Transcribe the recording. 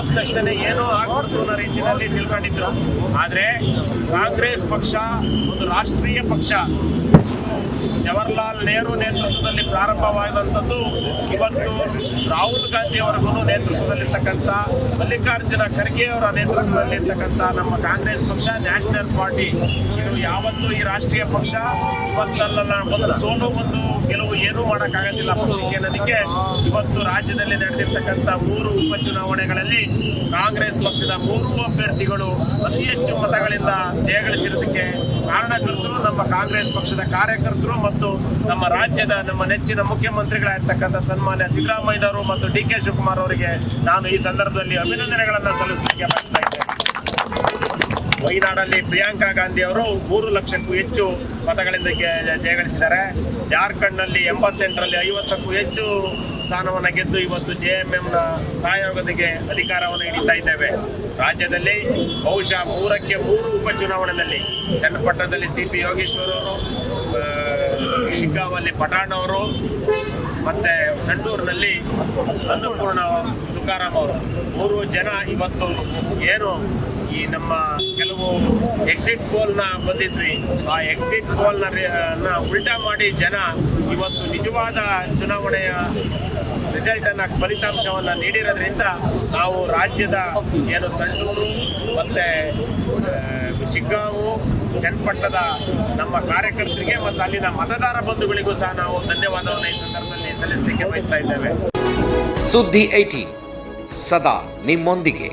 ಹೋದ ತಕ್ಷಣ ಏನೋ ಆಗ್ಬಿಡ್ತು ಅನ್ನೋ ರೀತಿಯಲ್ಲಿ ತಿಳ್ಕೊಂಡಿದ್ರು. ಆದರೆ ಕಾಂಗ್ರೆಸ್ ಪಕ್ಷ ಒಂದು ರಾಷ್ಟ್ರೀಯ ಪಕ್ಷ, ಜವಾಹರ್ಲಾಲ್ ನೆಹರು ನೇತೃತ್ವದಲ್ಲಿ ಪ್ರಾರಂಭವಾದಂಥದ್ದು ಇವತ್ತು ರಾಹುಲ್ ಗಾಂಧಿ ಅವರಿಗೂ ನೇತೃತ್ವದಲ್ಲಿರ್ತಕ್ಕಂಥ, ಮಲ್ಲಿಕಾರ್ಜುನ ಖರ್ಗೆ ಅವರ ನೇತೃತ್ವದಲ್ಲಿರ್ತಕ್ಕಂಥ ನಮ್ಮ ಕಾಂಗ್ರೆಸ್ ಪಕ್ಷ ನ್ಯಾಷನಲ್ ಪಾರ್ಟಿ, ಇದು ಯಾವತ್ತೂ ಈ ರಾಷ್ಟ್ರೀಯ ಪಕ್ಷ ಇವತ್ತಲ್ಲ ಒಂದು ಸೋಲು ಒಂದು ಗೆಲುವು ಏನೂ ಮಾಡೋಕ್ಕಾಗೋದಿಲ್ಲ ಪಕ್ಷಕ್ಕೆ ಅನ್ನೋದಕ್ಕೆ ಇವತ್ತು ರಾಜ್ಯದಲ್ಲಿ ನಡೆದಿರ್ತಕ್ಕಂಥ 3 ಉಪಚುನಾವಣೆಗಳಲ್ಲಿ ಕಾಂಗ್ರೆಸ್ ಪಕ್ಷದ 3 ಅಭ್ಯರ್ಥಿಗಳು ಅತಿ ಹೆಚ್ಚು ಮತಗಳಿಂದ ಜಯಗಳಿಸಿರೋದಕ್ಕೆ ಕಾರಣಕರ್ತರು ನಮ್ಮ ಕಾಂಗ್ರೆಸ್ ಪಕ್ಷದ ಕಾರ್ಯಕರ್ತರು ಮತ್ತು ನಮ್ಮ ರಾಜ್ಯದ ನಮ್ಮ ನೆಚ್ಚಿನ ಮುಖ್ಯಮಂತ್ರಿಗಳಾಗಿರ್ತಕ್ಕಂಥ ಸನ್ಮಾನ್ಯ ಸಿದ್ದರಾಮಯ್ಯನವರು ಮತ್ತು ಡಿ.ಕೆ. ಶಿವಕುಮಾರ್ ಅವರಿಗೆ ನಾನು ಈ ಸಂದರ್ಭದಲ್ಲಿ ಅಭಿನಂದನೆಗಳನ್ನು ಸಲ್ಲಿಸಲಿಕ್ಕೆ ಬಯಸ್ತಾ ಇದ್ದೇನೆ. ವಯನಾಡಲ್ಲಿ ಪ್ರಿಯಾಂಕಾ ಗಾಂಧಿ ಅವರು 3 ಲಕ್ಷಕ್ಕೂ ಹೆಚ್ಚು ಮತಗಳಿಂದ ಜಯಗಳಿಸಿದ್ದಾರೆ. ಜಾರ್ಖಂಡ್ನಲ್ಲಿ 88ರಲ್ಲಿ 50ಕ್ಕೂ ಹೆಚ್ಚು ಸ್ಥಾನವನ್ನು ಗೆದ್ದು ಇವತ್ತು JMMನ ಸಹಯೋಗದಿಗೆ ಅಧಿಕಾರವನ್ನು ಹಿಡಿತಾ ಇದ್ದೇವೆ. ರಾಜ್ಯದಲ್ಲಿ ಬಹುಶಃ 3ಕ್ಕೆ 3 ಉಪಚುನಾವಣೆಯಲ್ಲಿ ಚನ್ನಪಟ್ಟಣದಲ್ಲಿ CP ಯೋಗೇಶ್ವರ್ ಅವರು, ಶಿಗ್ಗಾಂವಲ್ಲಿ ಪಠಾಣ್ ಅವರು, ಮತ್ತು ಸಂಡೂರಿನಲ್ಲಿ ಅನ್ನಪೂರ್ಣ ತುಕಾರಾಮ್ ಅವರು 3 ಜನ ಇವತ್ತು ಏನು ಈ ನಮ್ಮ ಕೆಲವು ಎಕ್ಸಿಟ್ ಪೋಲ್ನ ಬಂದಿದ್ವಿ, ಆ ಎಕ್ಸಿಟ್ ಪೋಲ್ನ ಉಲ್ಟಾ ಮಾಡಿ ಜನ ಇವತ್ತು ನಿಜವಾದ ಚುನಾವಣೆಯ ರಿಸಲ್ಟನ್ನು ಫಲಿತಾಂಶವನ್ನು ನೀಡಿರೋದ್ರಿಂದ ನಾವು ರಾಜ್ಯದ ಏನು ಸಂಡೂರು ಮತ್ತು ಶಿಗ್ಗಾಂವು ಚನ್ನಪಟ್ಟಣದ ನಮ್ಮ ಕಾರ್ಯಕರ್ತರಿಗೆ ಮತ್ತು ಅಲ್ಲಿನ ಮತದಾರ ಬಂಧುಗಳಿಗೂ ಸಹ ನಾವು ಧನ್ಯವಾದವನ್ನು ಈ ಸಂದರ್ಭದಲ್ಲಿ ಸಲ್ಲಿಸಲಿಕ್ಕೆ ಬಯಸ್ತಾ ಇದ್ದೇವೆ. ಸುದ್ದಿ 18 ಸದಾ ನಿಮ್ಮೊಂದಿಗೆ.